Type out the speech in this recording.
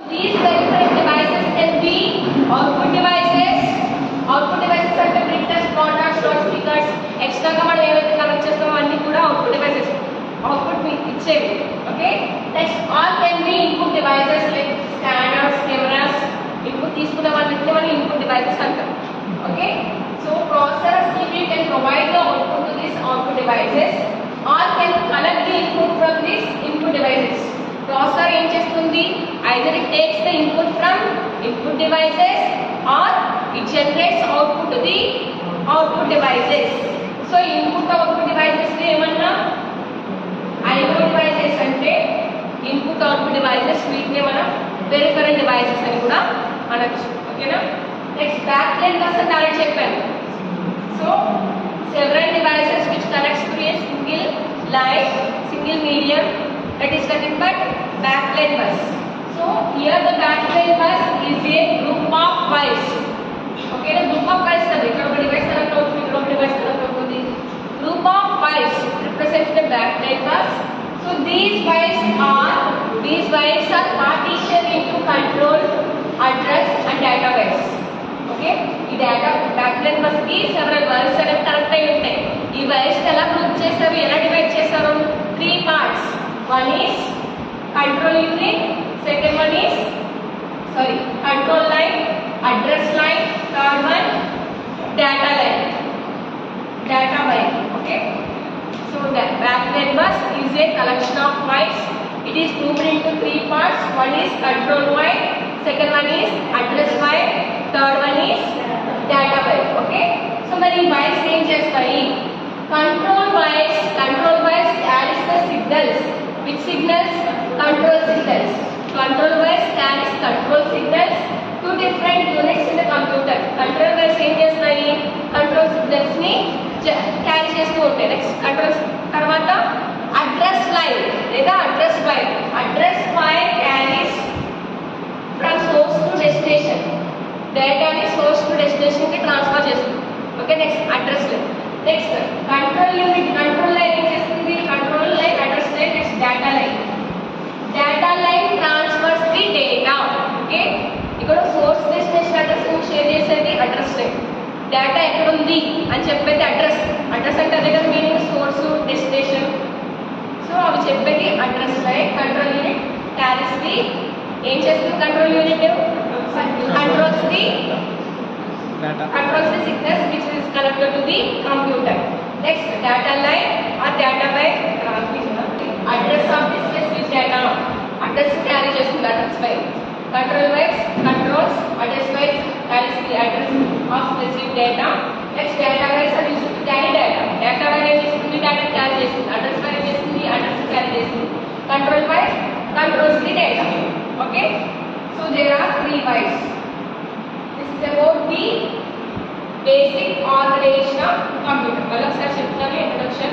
These different devices can be output devices. Output devices అంటే printers, monitors, loudspeakers, extra గా మనం ఏవైతే connect చేస్తామో అన్ని కూడా output devices. Output ఇచ్చేవి. Okay. Next, all can be input devices like scanners, cameras. Input తీసుకున్న వాటిని మనం input devices అంటాం. Okay. So processor CPU can provide the output to these output devices. Or can collect the input from these input devices. Processor ఏం చేస్తుంది? Either it takes the input from input devices or it generates output to the output devices. So input output devices ఏమన్నా IO devices అంటే input output devices వీటిని మనం peripheral devices అని కూడా అనొచ్చు. ఓకేనా? నెక్స్ట్ backplane బస్ అంటే అలా చెప్పాను. So several devices which connects to a single line, single medium, that is nothing but backplane bus. So here the backplane bus is a group of wires. Okay, the group of wires are ఇక్కడ ఒక device connect అవుతుంది, ఇక్కడ ఒక device connect అవుతుంది. Group of wires represents the backplane bus. So these wires are partitioned into control, address and data wires. Okay, ఈ data backplane bus కి several wires అనేవి connect అయి ఉంటాయి. ఈ wires ఎలా గ్రూప్ చేశారు, ఎలా డివైడ్ చేశారు? 3 parts. One is control unit, second one is control line, address line, third one data line, data wire. Okay, so the backplane bus is a collection of wires. It is grouped into 3 parts. One is control wire, second one is address wire, third one is data wire. Okay, so మరి wires ఏం చేస్తాయి? Control wires carries the signals. Which signals? Control signals. Control wires carries control signals to different units in the computer. Control wires ఏం చేస్తాయి? Control signals ని carry చేస్తూ ఉంటాయి. Next control తర్వాత address line లేదా address wire. Address wire carries from source to destination. డేటాని source to destination కి transfer చేస్తుంది. Okay, next address line. Next control unit. Control line ఏం చేస్తుంది? Control line, address line, next data line. Data line transfers the data. Okay, ఇక్కడ source destination address share చేసేది address line. Data ఎక్కడ ఉంది అని చెప్పేది అడ్రస్. అడ్రస్ అంటే అదే కదా మీనింగ్, సోర్స్ డెస్టినేషన్. సో అవి చెప్పేది address line. Control unit carries the ఏం చేస్తుంది? Control unit controls the signals which is connected to the computer. Next, data line or data wire. Address of the specific data. Address carry చేస్తుంది address wire. Control wires controls address wires carries the address of specific data. Next, data wires are used to carry data. Data wire చేస్తుంది data carry చేస్తుంది. Address wire చేస్తుంది address carry చేస్తుంది. Control wire controls the data. Okay, so there are 3 wires. This is about the basic organization of computer. Well, sir, introduction.